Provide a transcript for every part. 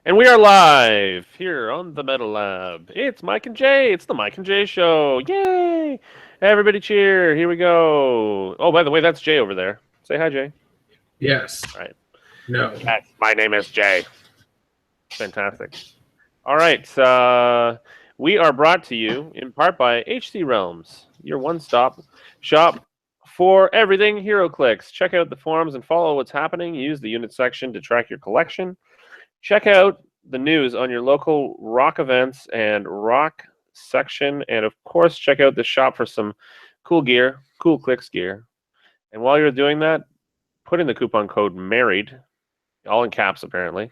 And we are live here on the Metal Lab. It's Mike and Jay. It's the Mike and Jay Show. Yay! Everybody cheer. Here we go. Oh, by the way, that's Jay over there. Say hi, Jay. Yes. All right. No. Yes, my name is Jay. Fantastic. All right. We are brought to you in part by HC Realms, your one-stop shop for everything Heroclix. Check out the forums and follow what's happening. Use the unit section to track your collection. Check out the news on your local rock events and rock section. And of course, check out the shop for some cool gear, cool clicks gear. And while you're doing that, put in the coupon code MARRIED, all in caps apparently,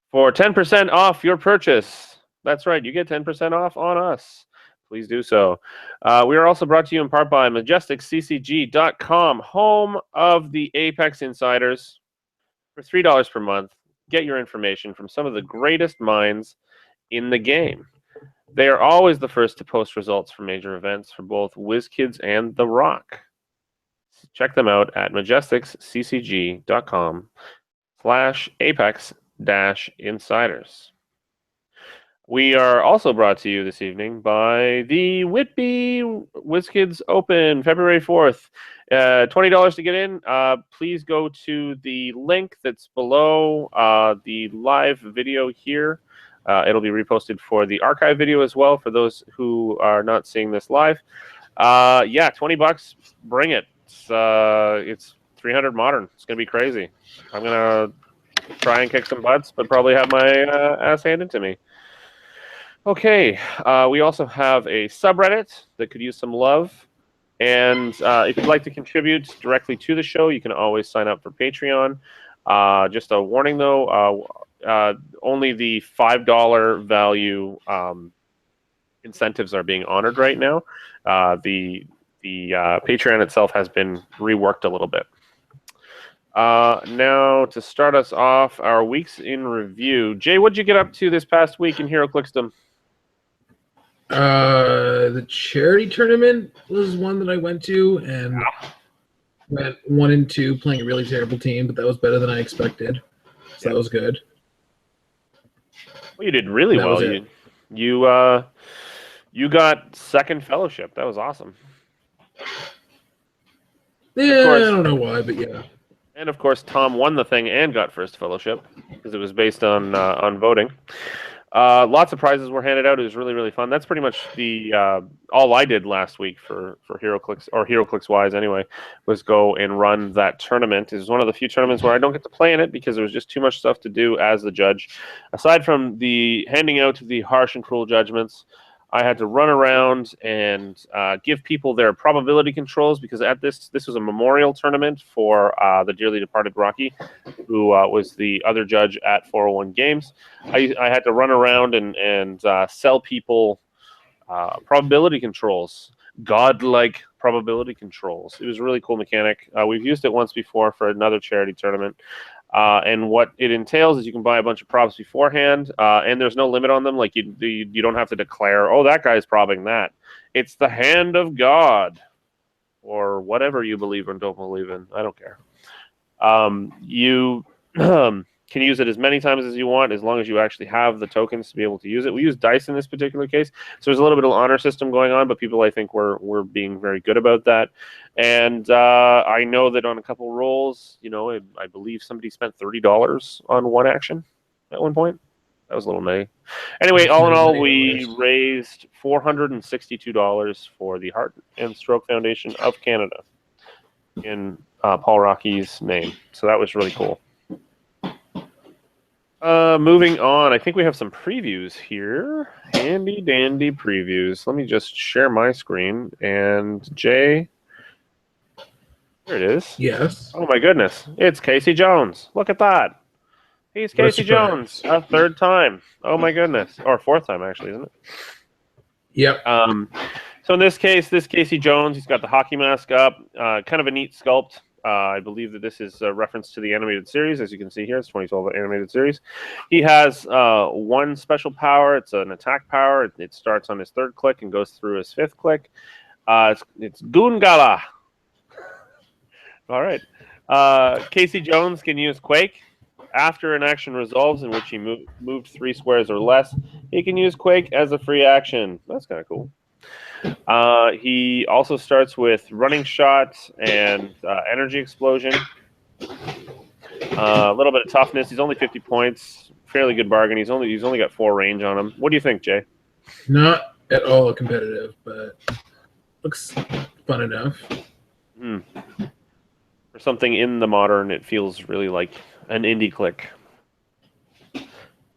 for 10% off your purchase. That's right, you get 10% off on us. Please do so. We are also brought to you in part by MajesticCCG.com, home of the Apex Insiders, for $3 per month. Get your information from some of the greatest minds in the game. They are always the first to post results from major events for both WizKids and The Rock. Check them out at majesticcg.com/apex-insiders. We are also brought to you this evening by the Whitby WizKids Open, February 4th. $20 to get in. Please go to the link that's below the live video here. It'll be reposted for the archive video as well for those who are not seeing this live. Yeah, $20. Bring it. It's 300 modern. It's gonna be crazy. I'm gonna try and kick some butts, but probably have my ass handed to me. Okay, we also have a subreddit that could use some love. And if you'd like to contribute directly to the show, you can always sign up for Patreon. Just a warning, though, only the $5 value incentives are being honored right now. The Patreon itself has been reworked a little bit. Now, to start us off, our weeks in review. Jay, what'd you get up to this past week in Heroclixdom? The charity tournament was one that I went to and went 1-2 playing a really terrible team, but that was better than I expected. So that was good. Well, you did really well. You got second fellowship. That was awesome. Yeah, course, I don't know why, but yeah. And of course, Tom won the thing and got first fellowship because it was based on voting. Lots of prizes were handed out. It was really, really fun. That's pretty much the all I did last week for Heroclix, or Heroclix wise anyway, was go and run that tournament. It was one of the few tournaments where I don't get to play in it because there was just too much stuff to do as the judge. Aside from the handing out the harsh and cruel judgments, I had to run around and give people their probability controls because at this was a memorial tournament for the dearly departed Rocky, who was the other judge at 401 Games. I had to run around and sell people probability controls, godlike probability controls. It was a really cool mechanic. We've used it once before for another charity tournament. And what it entails is you can buy a bunch of props beforehand, and there's no limit on them. Like you don't have to declare, oh, that guy's propping that. It's the hand of God, or whatever you believe or don't believe in. I don't care. You can use it as many times as you want, as long as you actually have the tokens to be able to use it. We use dice in this particular case, so there's a little bit of honor system going on, but people, I think, were being very good about that. And I know that on a couple rolls, I believe somebody spent $30 on one action at one point. That was a little nutty. Anyway, all in all, we raised $462 for the Heart and Stroke Foundation of Canada in Paul Rocky's name. So that was really cool. Moving on, I think we have some previews here. Handy dandy previews. Let me just share my screen. And Jay, here it is. Yes. Oh my goodness, it's Casey Jones. Look at that. He's Casey Jones, a third time. Oh my goodness, or fourth time actually, isn't it? Yep. So in this case, this Casey Jones, he's got the hockey mask up. Kind of a neat sculpt. I believe that this is a reference to the animated series, as you can see here. It's 2012 animated series. He has one special power. It's an attack power. It starts on his third click and goes through his fifth click. It's Goongala. All right. Casey Jones can use Quake, After an action resolves in which he moved 3 squares or less, he can use Quake as a free action. That's kind of cool. He also starts with Running Shot and Energy Explosion. A little bit of toughness. He's only 50 points. Fairly good bargain. He's only got 4 range on him. What do you think, Jay? Not at all competitive, but looks fun enough. For something in the modern, it feels really like an indie click.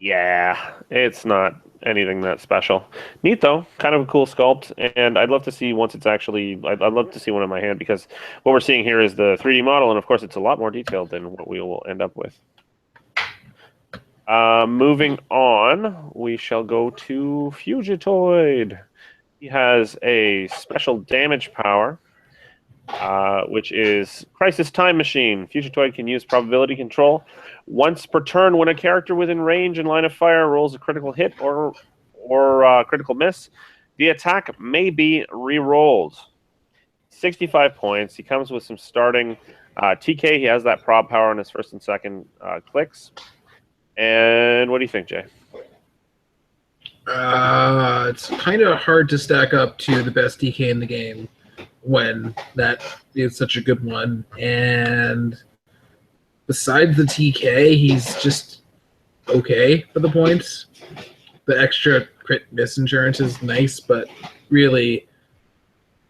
Yeah, it's not anything that special. Neat though, kind of a cool sculpt, and I'd love to see once it's actually. I'd love to see one in my hand because what we're seeing here is the 3D model, and of course, it's a lot more detailed than what we will end up with. Moving on, we shall go to Fugitoid. He has a special damage power, which is Crisis Time Machine. Fugitoid can use probability control once per turn when a character within range and line of fire rolls a critical hit or critical miss. The attack may be re-rolled. 65 points. He comes with some starting TK. He has that prob power on his first and second clicks. And what do you think, Jay? It's kind of hard to stack up to the best DK in the game when that is such a good one. And besides the TK, he's just okay for the points. The extra crit miss insurance is nice, but really,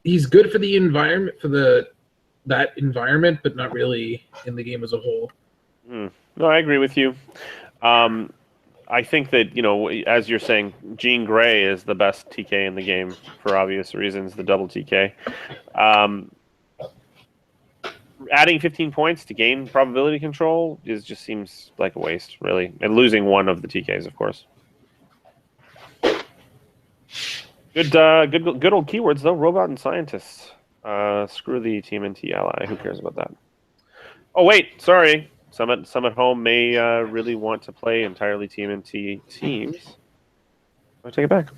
he's good for the environment, that environment, but not really in the game as a whole. No, I agree with you. I think that, as you're saying, Jean Grey is the best TK in the game for obvious reasons, the double TK. Adding 15 points to gain probability control just seems like a waste, really. And losing one of the TKs, of course. Good old keywords, though. Robot and Scientists. Screw the TMNT ally. Who cares about that? Oh, wait. Sorry. Some at home may really want to play entirely TMNT teams. I'll take it back.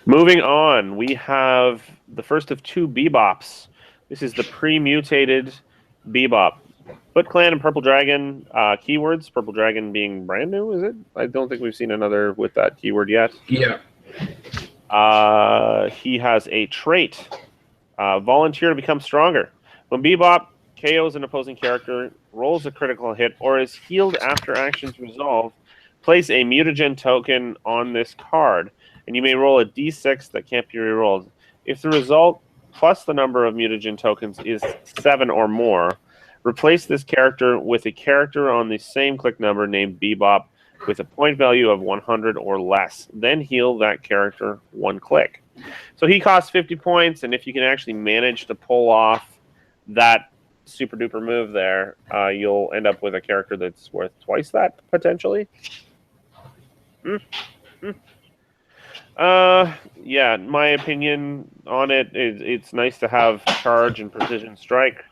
Moving on, we have the first of 2 Bebops. This is the pre-mutated Bebop. Foot Clan and Purple Dragon keywords. Purple Dragon being brand new, is it? I don't think we've seen another with that keyword yet. Yeah. He has a trait. Volunteer to become stronger. When Bebop KOs an opposing character, rolls a critical hit, or is healed after actions resolve, place a mutagen token on this card, and you may roll a d6 that can't be rerolled. If the result plus the number of mutagen tokens is 7 or more, replace this character with a character on the same click number named Bebop with a point value of 100 or less. Then heal that character 1 click. So he costs 50 points, and if you can actually manage to pull off that super duper move there, you'll end up with a character that's worth twice that, potentially. Yeah, my opinion on it is it's nice to have charge and precision strike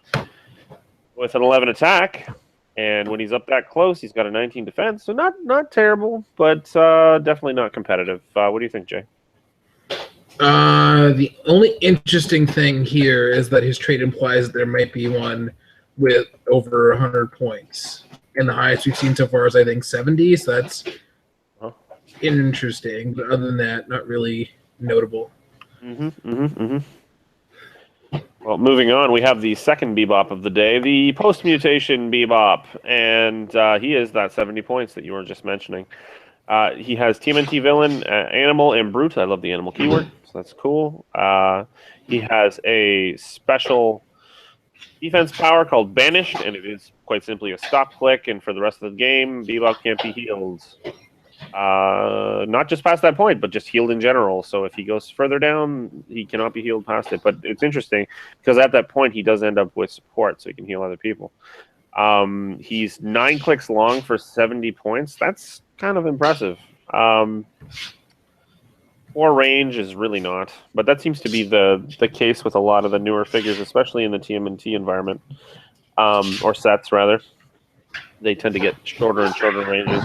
with an 11 attack, and when he's up that close, he's got a 19 defense, so not terrible, but definitely not competitive. What do you think, Jay? The only interesting thing here is that his trait implies that there might be one with over 100 points. And the highest we've seen so far is, I think, 70, so that's interesting. But other than that, not really notable. Well, moving on, we have the second Bebop of the day, the post-mutation Bebop, and he is that 70 points that you were just mentioning. He has TMNT Villain, Animal, and Brute. I love the Animal keyword, so that's cool. He has a special defense power called Banished, and it is quite simply a stop click, and for the rest of the game, Bebop can't be healed. Not just past that point, but just healed in general. So if he goes further down, he cannot be healed past it. But it's interesting, because at that point, he does end up with support, so he can heal other people. He's 9 clicks long for 70 points. That's kind of impressive. 4 range is really not, but that seems to be the case with a lot of the newer figures, especially in the TMNT environment, or sets rather. They tend to get shorter and shorter ranges.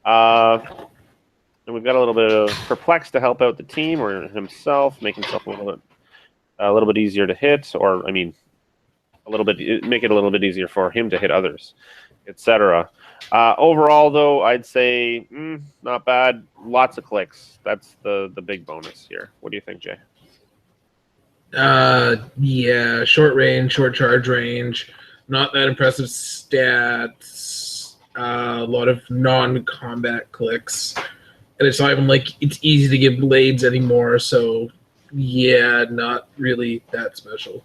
And we've got a little bit of Perplex to help out the team or himself, make himself a little bit easier to hit, or make it a little bit easier for him to hit others, etc. Overall, though, I'd say not bad. Lots of clicks. That's the big bonus here. What do you think, Jay? Yeah, short range, short charge range, not that impressive stats. A lot of non-combat clicks, and it's not even like it's easy to give blades anymore. So, yeah, not really that special.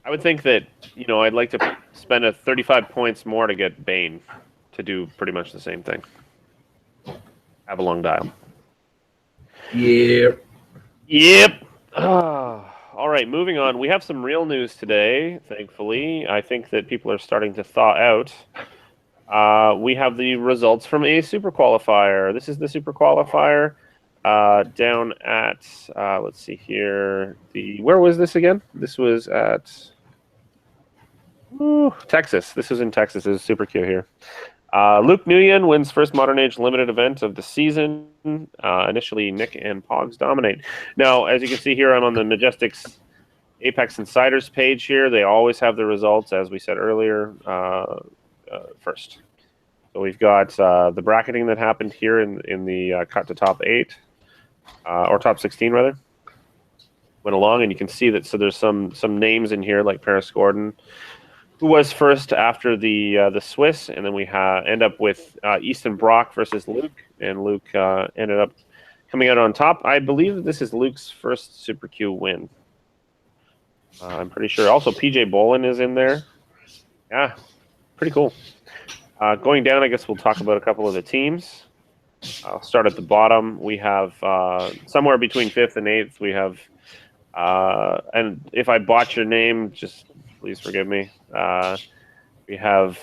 I would think that I'd like to spend 35 points more to get Bane to do pretty much the same thing. Have a long dial. Yeah. Yep. All right, moving on. We have some real news today, thankfully. I think that people are starting to thaw out. We have the results from a super qualifier. This is the super qualifier down at, let's see here. Where was this again? This was at Texas. This was in Texas. This is super cute here. Luke Nguyen wins first Modern Age limited event of the season. Initially, Nick and Pogs dominate. Now, as you can see here, I'm on the Majestics Apex Insiders page here. They always have the results, as we said earlier, first. So we've got the bracketing that happened here in the cut to top 8, or top 16 rather. Went along, and you can see that. So there's some names in here like Paris Gordon, who was first after the Swiss, and then we end up with Easton Brock versus Luke, and Luke ended up coming out on top. I believe this is Luke's first Super Q win. I'm pretty sure. Also, PJ Bolin is in there. Yeah, pretty cool. Going down, I guess we'll talk about a couple of the teams. I'll start at the bottom. We have somewhere between 5th and 8th. We have, and if I botch your name, just please forgive me. We have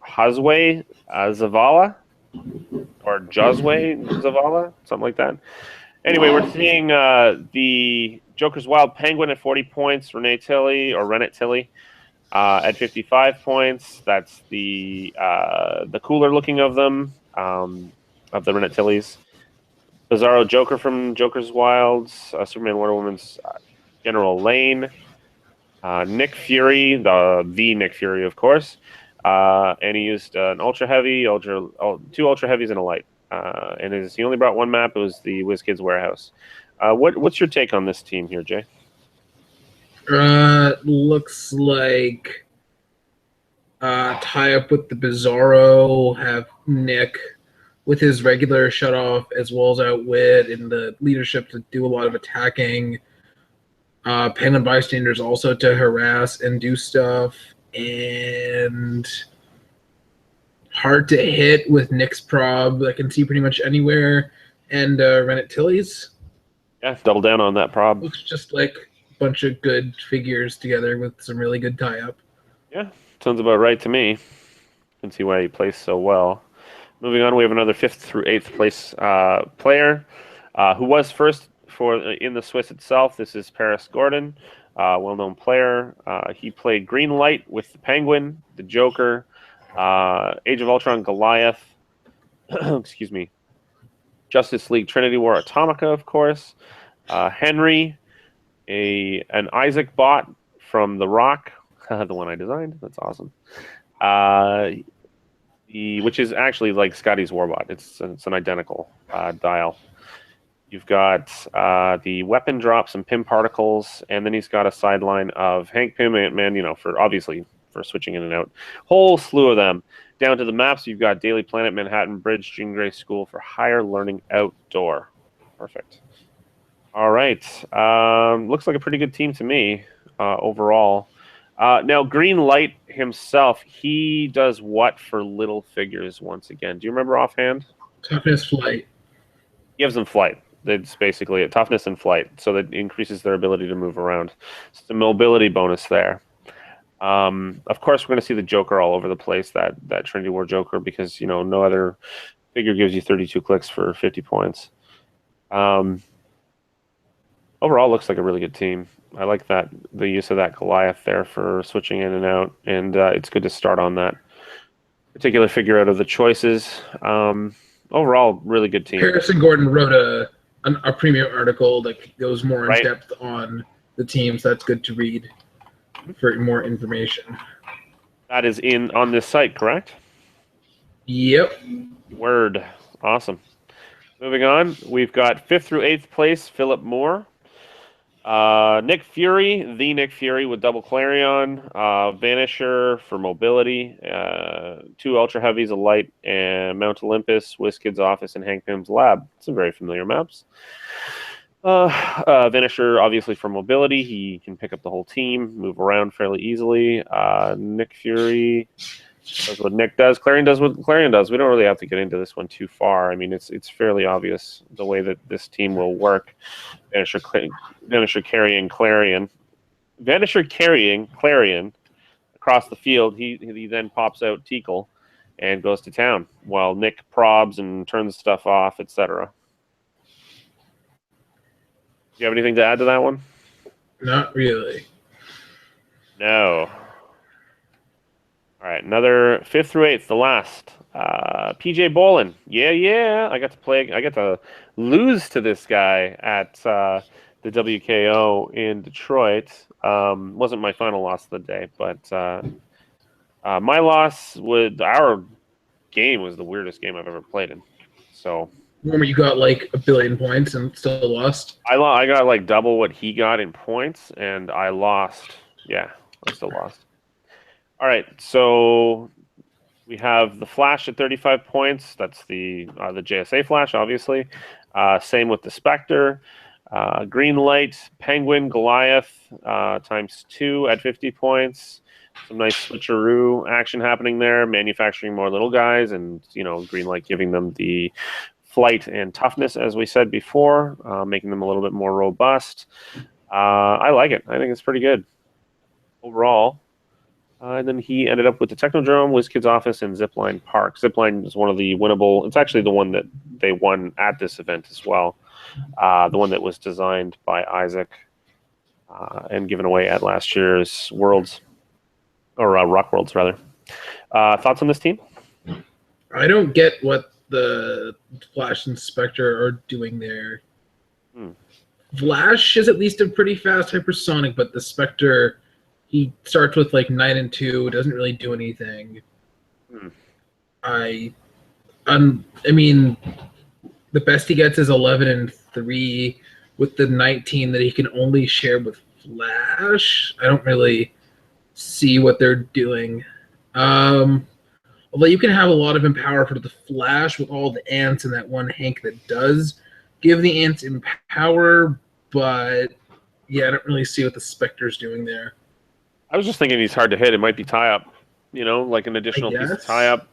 Hazwe Zavala, or Josue Zavala, something like that. Anyway, we're seeing the Joker's Wild Penguin at 40 points, Renette Tilly at 55 points. That's the cooler looking of them, of the Renette Tillys. Bizarro Joker from Joker's Wilds, Superman Wonder Woman's General Lane. Nick Fury, the Nick Fury, of course, and he used an ultra heavy, two ultra heavies and a light. And he only brought one map. It was the WizKids Warehouse. What's your take on this team here, Jay? Looks like tie up with the Bizarro, have Nick with his regular shut off as well as outwit and the leadership to do a lot of attacking. Penguin bystanders also to harass and do stuff, and hard to hit with Nick's prob. I can see pretty much anywhere, and Renette Tilly's. Yeah, double down on that prob. Looks just like a bunch of good figures together with some really good tie-up. Yeah, sounds about right to me. Can see why he plays so well. Moving on, we have another 5th through 8th place player who was first in the Swiss itself. This is Paris Gordon, well-known player. He played Green Light with the Penguin, the Joker, Age of Ultron Goliath, excuse me, Justice League Trinity War Atomica, of course, Henry, an Isaac bot from The Rock, the one I designed. That's awesome. Which is actually like Scotty's Warbot. It's an identical dial. You've got the weapon drops and Pym particles, and then he's got a sideline of Hank Pym, Ant-Man, for switching in and out. Whole slew of them. Down to the maps, you've got Daily Planet, Manhattan Bridge, Jean Grey School for Higher Learning Outdoor. Perfect. All right. Looks like a pretty good team to me overall. Now, Green Light himself, he does what for little figures once again? Do you remember offhand? Toughness, flight. Gives them flight. It's basically a toughness and flight, so that increases their ability to move around. It's the mobility bonus there. Of course, we're going to see the Joker all over the place, that Trinity War Joker, because no other figure gives you 32 clicks for 50 points. Overall, looks like a really good team. I like the use of that Goliath there for switching in and out, and it's good to start on that particular figure out of the choices. Overall, really good team. Harrison Gordon wrote a premium article that goes more in depth on the teams. That's good to read for more information. That is on this site, correct? Yep. Word. Awesome. Moving on, we've got 5th through 8th place, Philip Moore. Nick Fury, the Nick Fury with double Clarion, Vanisher for mobility, 2 Ultra Heavies, a light, and Mount Olympus, WizKid's Office, and Hank Pym's Lab. Some very familiar maps. Vanisher, obviously for mobility, he can pick up the whole team, move around fairly easily. Nick Fury does what Nick does. Clarion does what Clarion does. We don't really have to get into this one too far. I mean, it's fairly obvious the way that this team will work. Vanisher carrying Clarion. Vanisher carrying Clarion across the field. He then pops out Teakle and goes to town while Nick probs and turns stuff off, etc. Do you have anything to add to that one? Not really. No. All right, another 5th through 8th, the last. PJ Bolin. Yeah. I got to lose to this guy at the WKO in Detroit. Wasn't my final loss of the day, but my loss with our game was the weirdest game I've ever played in. So Remember, you got like 1 billion points and still lost. I got like double what he got in points, and I lost. Yeah, I still lost. All right, so we have the Flash at 35 points. That's the JSA Flash, obviously. Same with the Spectre. Green Light, Penguin, Goliath ×2 at 50 points. Some nice switcheroo action happening there, manufacturing more little guys, and Green Light giving them the flight and toughness, as we said before, making them a little bit more robust. I like it. I think it's pretty good overall. And then he ended up with the Technodrome, WizKid's Office, and Zipline Park. Zipline is one of the winnable. It's actually the one that they won at this event as well. The one that was designed by Isaac and given away at last year's Worlds, or Rock Worlds, rather. Thoughts on this team? I don't get what the Flash and Spectre are doing there. Flash is at least a pretty fast hypersonic, but the Spectre, he starts with like 9 and 2, doesn't really do anything. I mean, the best he gets is 11 and 3 with the 19 that he can only share with Flash. I don't really see what they're doing. Although you can have a lot of empower for the Flash with all the ants and that one Hank that does give the ants empower, but yeah, I don't really see what the Spectre's doing there. I was just thinking he's hard to hit. It might be tie-up, like an additional piece of tie-up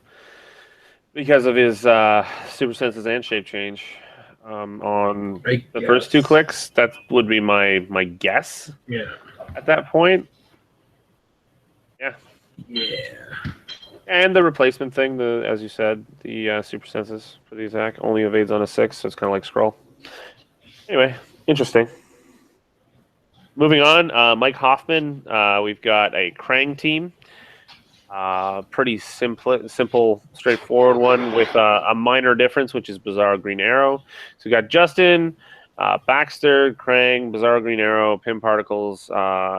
because of his super senses and shape change on the first 2 clicks. That would be my guess. Yeah. At that point. Yeah. And the replacement thing, as you said, the super senses for the attack only evades on a 6, so it's kind of like scroll. Anyway, interesting. Moving on, Mike Hoffman. We've got a Krang team. Pretty simple, straightforward one with a minor difference, which is Bizarro Green Arrow. So we got Justin, Baxter, Krang, Bizarro Green Arrow, Pim Particles,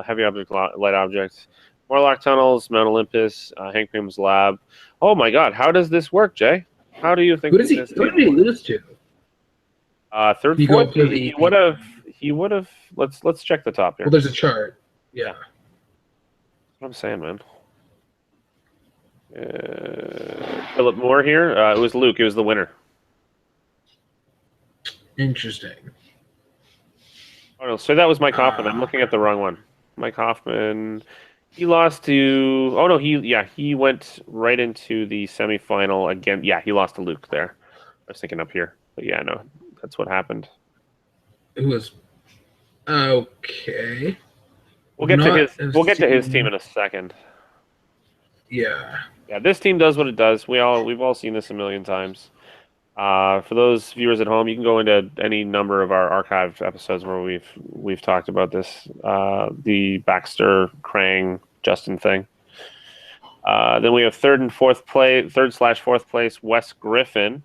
Heavy Object, Light Objects, Morlock Tunnels, Mount Olympus, Hank Pym's Lab. Oh my God, how does this work, Jay? How do you think? Who did he lose to? Third, fourth. He would have. Let's check the top here. Well, there's a chart. Yeah. That's what I'm saying, man. Philip Moore here. It was Luke. It was the winner. Interesting. Oh no, so that was Mike Hoffman. I'm looking at the wrong one. Mike Hoffman. He lost to. Oh no, he went right into the semifinal again. Yeah, he lost to Luke there. I was thinking up here, but yeah, no, that's what happened. It was okay. We'll get to his team in a second. Yeah. Yeah, this team does what it does. We've all seen this a million times. For those viewers at home, you can go into any number of our archived episodes where we've talked about this, the Baxter, Krang, Justin thing. Then we have third/4th place, Wes Griffin,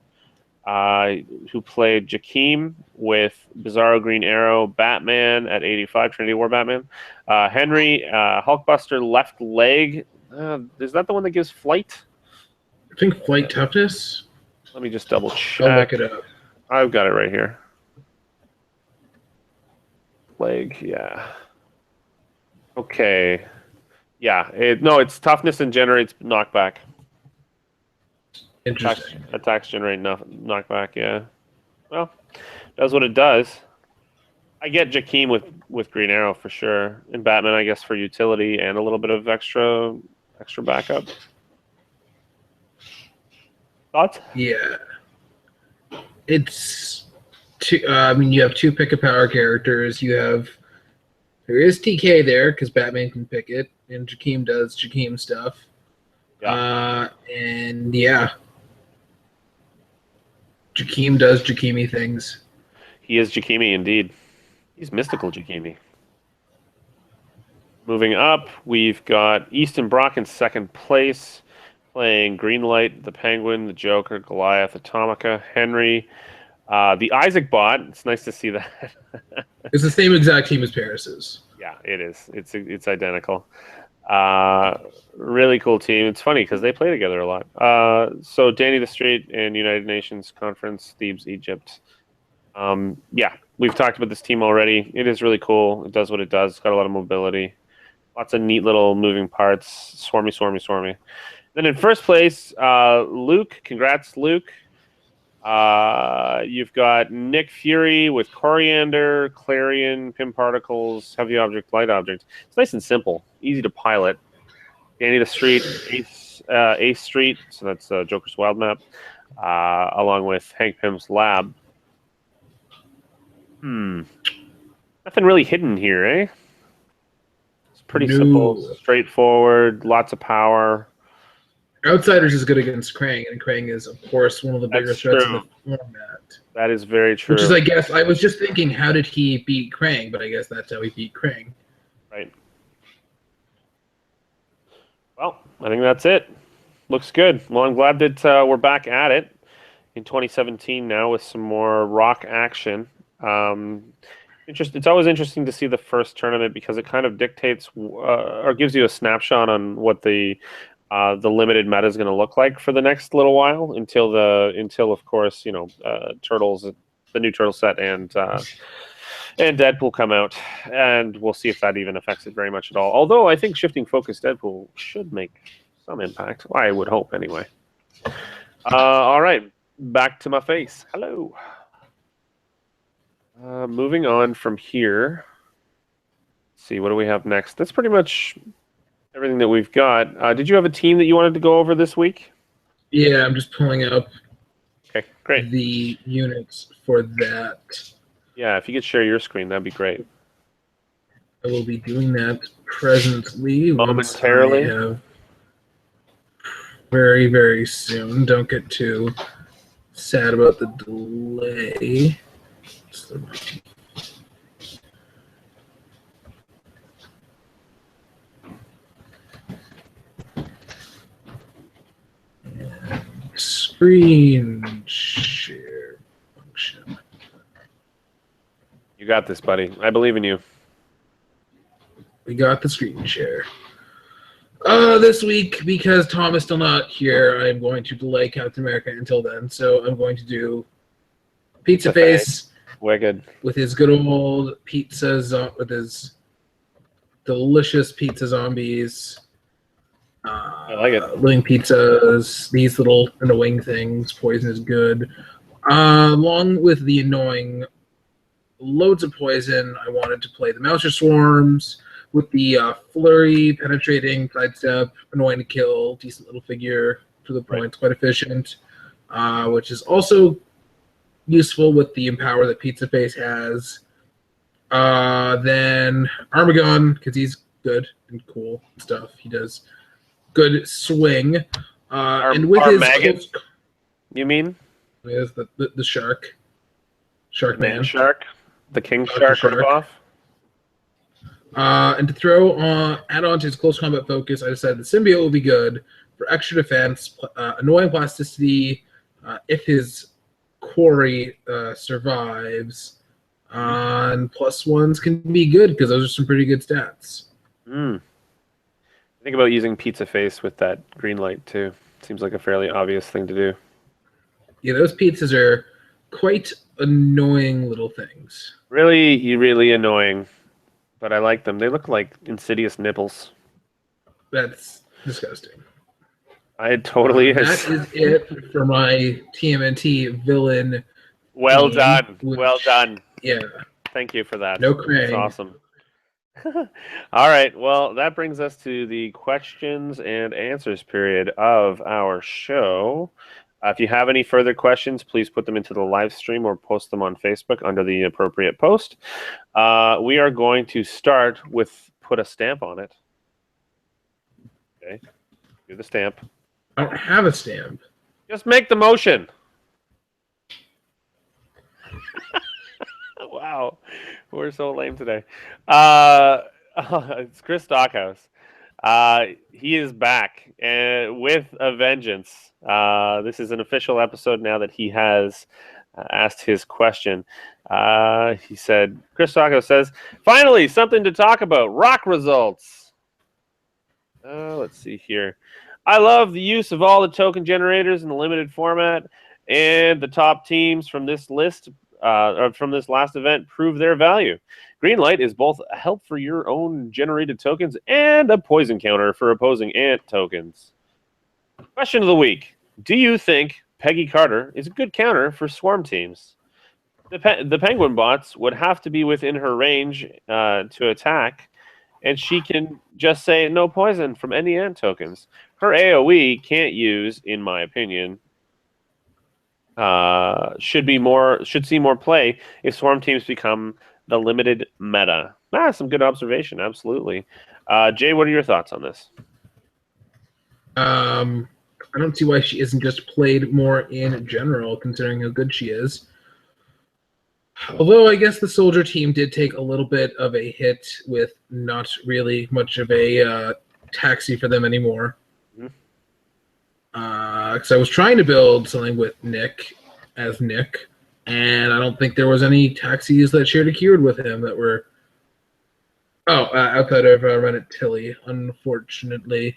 who played Jakeem with Bizarro Green Arrow, Batman at 85, Trinity War Batman. Henry, Hulkbuster left leg. Is that the one that gives flight? I think flight toughness. Let me just double I'll look check. it up. I've got it right here. Plague, yeah. Okay. Yeah, it's toughness and generates knockback. Interesting. Attacks generate knockback, yeah. Well, does what it does. I get Jakeem with Green Arrow for sure. And Batman, I guess, for utility and a little bit of extra backup. Thoughts? Yeah. It's two. You have two pick a power characters. There is TK there because Batman can pick it, and Jakeem does Jakeem stuff. Yeah. And yeah, Jakeem does Jakeemy things. He is Jakimi indeed. He's mystical Jakimi. Moving up, we've got Easton Brock in second place, playing Greenlight, the Penguin, the Joker, Goliath, Atomica, Henry, the Isaac bot. It's nice to see that. It's the same exact team as Paris's. Yeah, it is. It's identical. Really cool team. It's funny because they play together a lot. So Danny the Street and United Nations Conference, Thebes, Egypt. Yeah, we've talked about this team already. It is really cool. It does what it does. It's got a lot of mobility. Lots of neat little moving parts. Swarmy. Then in first place, Luke. Congrats, Luke. You've got Nick Fury with Coriander, Clarion, Pim Particles, Heavy Object, Light Object. It's nice and simple. Easy to pilot. Danny the Street, Ace Street. So that's Joker's Wild Map. Along with Hank Pym's Lab. Nothing really hidden here, eh? It's pretty simple, straightforward, lots of power. Outsiders is good against Krang, and Krang is, of course, one of the bigger threats in the format. That is very true. Which is, I guess, I was just thinking, how did he beat Krang? But I guess that's how he beat Krang. Right. Well, I think that's it. Looks good. Well, I'm glad that we're back at it in 2017 now with some more rock action. It's always interesting to see the first tournament because it kind of dictates or gives you a snapshot on what the limited meta is going to look like for the next little while until of course Turtles, the new Turtle set and Deadpool come out, and we'll see if that even affects it very much at all. Although I think shifting focus Deadpool should make some impact. I would hope anyway. All right, back to my face. Hello. Moving on from here. Let's see, what do we have next? That's pretty much everything that we've got. Did you have a team that you wanted to go over this week? Yeah, I'm just pulling up Okay, great. the units for that. Yeah, if you could share your screen, that'd be great. I will be doing that presently. Momentarily. Very, very soon. Don't get too sad about the delay. Screen share function. You got this, buddy. I believe in you. We got the screen share. This week, because Tom is still not here, I'm going to delay Captain America until then. So I'm going to do Pizza Face. Wicked. With his good old pizzas, with his delicious pizza zombies. I like it. Living pizzas, these little annoying things. Poison is good. Along with the annoying loads of poison, I wanted to play the Mouser Swarms with the flurry, penetrating, sidestep, annoying to kill, decent little figure to the point, quite efficient, which is also useful with the Empower that Pizza Face has. Then Armagon, because he's good and cool stuff. He does good swing. And with his maggot, you mean? Is the shark. Shark Man. Shark. The King Shark ripoff. And to add on to his close combat focus, I decided the symbiote will be good for extra defense, annoying plasticity, if his quarry survives. And +1s can be good because those are some pretty good stats. Think about using Pizza Face with that green light too. Seems like a fairly obvious thing to do. Yeah, those pizzas are quite annoying little things. Really annoying, but I like them. They look like insidious nipples. That's disgusting. I totally That is it for my TMNT villain Well theme, done. Well which, done. yeah, Thank you for that. no That's Krang. awesome. All right. Well, that brings us to the questions and answers period of our show. If you have any further questions, please put them into the live stream or post them on Facebook under the appropriate post. We are going to start with put a stamp on it. Okay. Do the stamp. I don't have a stamp. Just make the motion. Wow, we're so lame today. It's Chris Stockhouse. He is back with a vengeance. This is an official episode now that he has asked his question. He said, Chris Stockhouse says, finally, something to talk about. Rock results. Let's see here. I love the use of all the token generators in the limited format, and the top teams from this list or from this last event prove their value. Greenlight is both a help for your own generated tokens and a poison counter for opposing ant tokens. Question of the week. Do you think Peggy Carter is a good counter for swarm teams? The penguin bots would have to be within her range to attack, and she can just say no poison from any ant tokens. Her AoE can't use, in my opinion, should see more play if swarm teams become the limited meta. Some good observation, absolutely. Jay, what are your thoughts on this? I don't see why she isn't just played more in general, considering how good she is. Although I guess the soldier team did take a little bit of a hit with not really much of a taxi for them anymore. Because I was trying to build something with Nick as Nick, and I don't think there was any taxis that shared a keyword with him that were outside of Run It Tilly, unfortunately,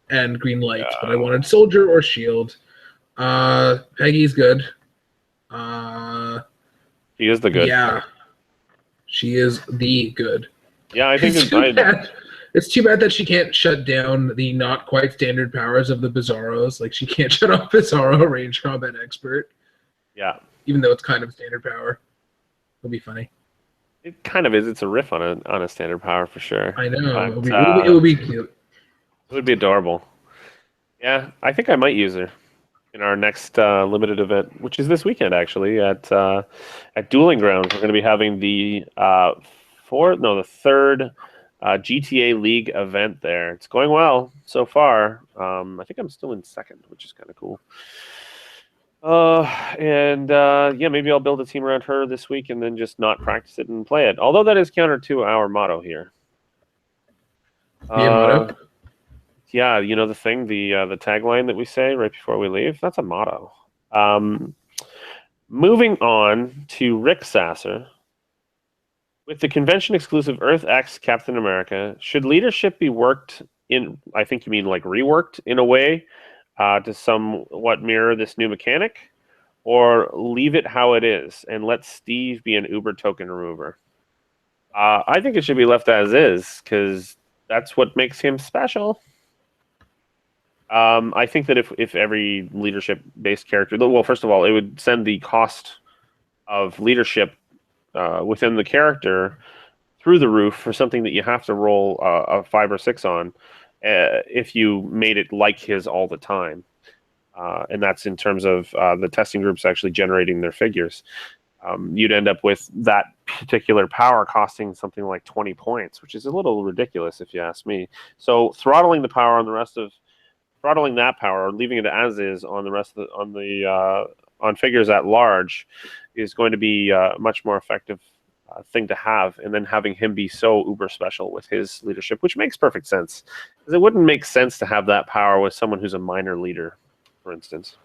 and Green Light. But I wanted Soldier or Shield. Peggy's good. She is the good. Yeah, she is the good. Yeah, I think it's too bad that she can't shut down the not quite standard powers of the Bizarros. Like, she can't shut off Bizarro Range Combat Expert. Yeah. Even though it's kind of a standard power. It'll be funny. It kind of is. It's a riff on a standard power for sure. I know. But, it would be cute. It would be adorable. Yeah, I think I might use her in our next limited event, which is this weekend actually at Dueling Grounds. We're going to be having the third GTA League event there. It's going well so far. I think I'm still in second, which is kind of cool. Maybe I'll build a team around her this week and then just not practice it and play it. Although that is counter to our motto here. Motto? Yeah, you know the thing, the tagline that we say right before we leave? That's a motto. Moving on to Rick Sasser. With the convention-exclusive Earth X Captain America, should leadership be worked in, I think you mean like reworked in a way to somewhat mirror this new mechanic, or leave it how it is and let Steve be an Uber token remover? I think it should be left as is, because that's what makes him special. I think that if every leadership-based character... Well, first of all, it would send the cost of leadership within the character through the roof for something that you have to roll a 5 or 6 on if you made it like his all the time. And that's in terms of the testing groups actually generating their figures. You'd end up with that particular power costing something like 20 points, which is a little ridiculous if you ask me. So throttling the power on the rest of... Throttling that power, or leaving it as is on the rest of on figures at large, is going to be a much more effective thing to have, and then having him be so uber special with his leadership, which makes perfect sense. Because it wouldn't make sense to have that power with someone who's a minor leader, for instance.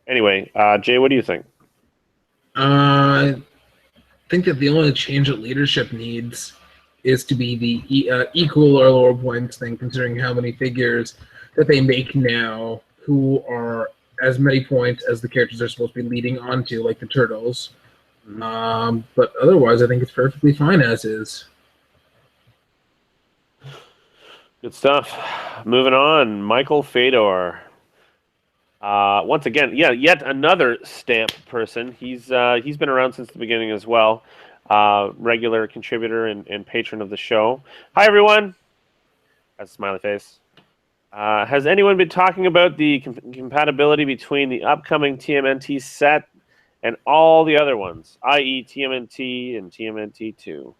Anyway, Jay, what do you think? I think that the only change that leadership needs is to be the equal or lower points thing, considering how many figures that they make now who are as many points as the characters are supposed to be leading onto, like the Turtles. But otherwise, I think it's perfectly fine as is. Good stuff. Moving on, Michael Fedor. Once again, yet another stamp person. He's been around since the beginning as well. Regular contributor and patron of the show. Hi everyone. That's a smiley face. Has anyone been talking about the compatibility between the upcoming TMNT set and all the other ones, i.e. TMNT and TMNT2?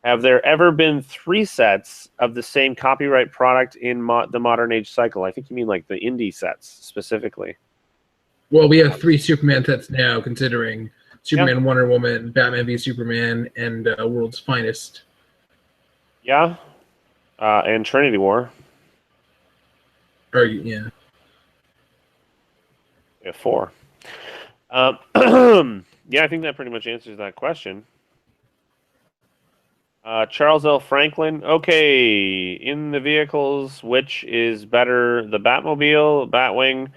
Have there ever been 3 sets of the same copyright product in the modern age cycle? I think you mean like the indie sets specifically. Well, we have 3 Superman sets now, considering Superman, Wonder Woman, Batman v Superman, and World's Finest. Yeah, and Trinity War. Yeah. Yeah, 4. Yeah, I think that pretty much answers that question. Charles L. Franklin. Okay, in the vehicles, which is better, the Batmobile, Batwing,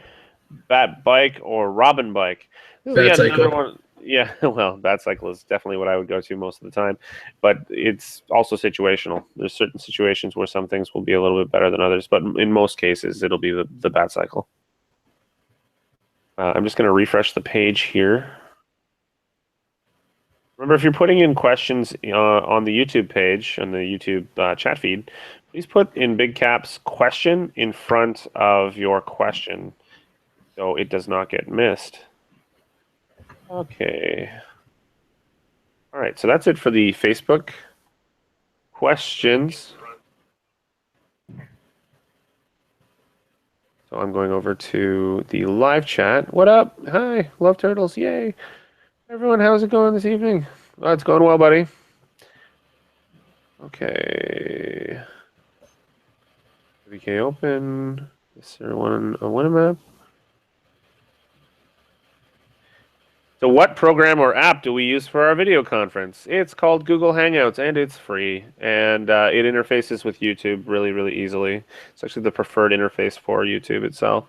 Batbike, or Robin Bike? This is yet another one. Yeah, well, Batcycle is definitely what I would go to most of the time, but it's also situational. There's certain situations where some things will be a little bit better than others, but in most cases, it'll be the Batcycle. I'm just going to refresh the page here. Remember, if you're putting in questions on the YouTube page, on the YouTube chat feed, please put in big caps question in front of your question so it does not get missed. Okay. All right, so that's it for the Facebook questions. So I'm going over to the live chat. What up? Hi, love turtles. Yay. Everyone, how's it going this evening? Oh, it's going well, buddy. Okay. VK open. Is there one a Winamap? So what program or app do we use for our video conference? It's called Google Hangouts, and it's free. And it interfaces with YouTube really, really easily. It's actually the preferred interface for YouTube itself.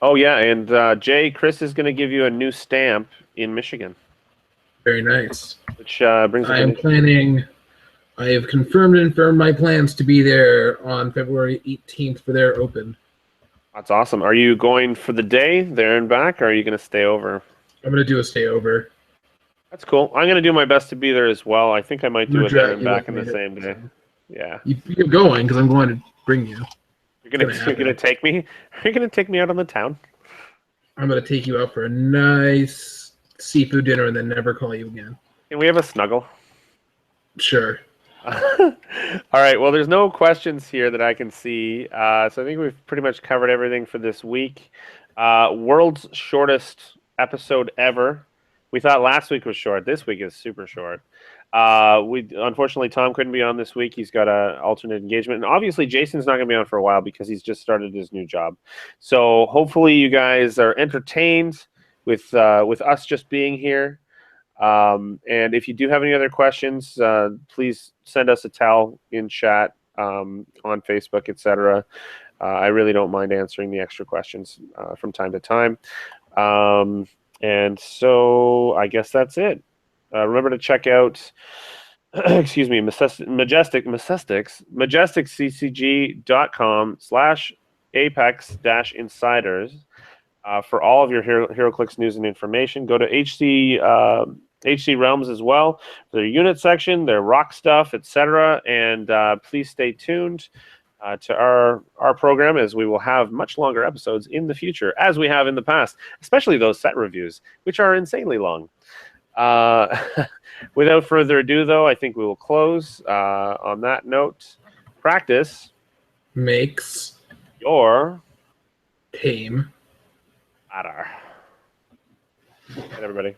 Oh, yeah, and Jay, Chris is going to give you a new stamp in Michigan. Very nice. Which brings I am planning... I have confirmed my plans to be there on February 18th for their open. That's awesome. Are you going for the day, there and back, or are you going to stay over? I'm going to do a stay over. That's cool. I'm going to do my best to be there as well. I think I might do it there and back in the same day. Yeah. You're going, because I'm going to bring you. You're going to take me? Are you going to take me out on the town? I'm going to take you out for a nice seafood dinner and then never call you again. Can we have a snuggle? Sure. All right. Well, there's no questions here that I can see. So I think we've pretty much covered everything for this week. World's shortest episode ever. We thought last week was short. This week is super short. Unfortunately, Tom couldn't be on this week. He's got an alternate engagement. And obviously, Jason's not going to be on for a while because he's just started his new job. So hopefully you guys are entertained with us just being here. And if you do have any other questions, please send us a tell in chat on Facebook, etc. I really don't mind answering the extra questions from time to time. And so I guess that's it. Remember to check out, excuse me, majesticccg.com/apex-insiders for all of your Heroclix news and information. Go to HC Realms as well, their unit section, their rock stuff, etc. And please stay tuned to our program, as we will have much longer episodes in the future, as we have in the past, especially those set reviews, which are insanely long. Without further ado, though, I think we will close on that note. Practice makes your tame better. Good, everybody.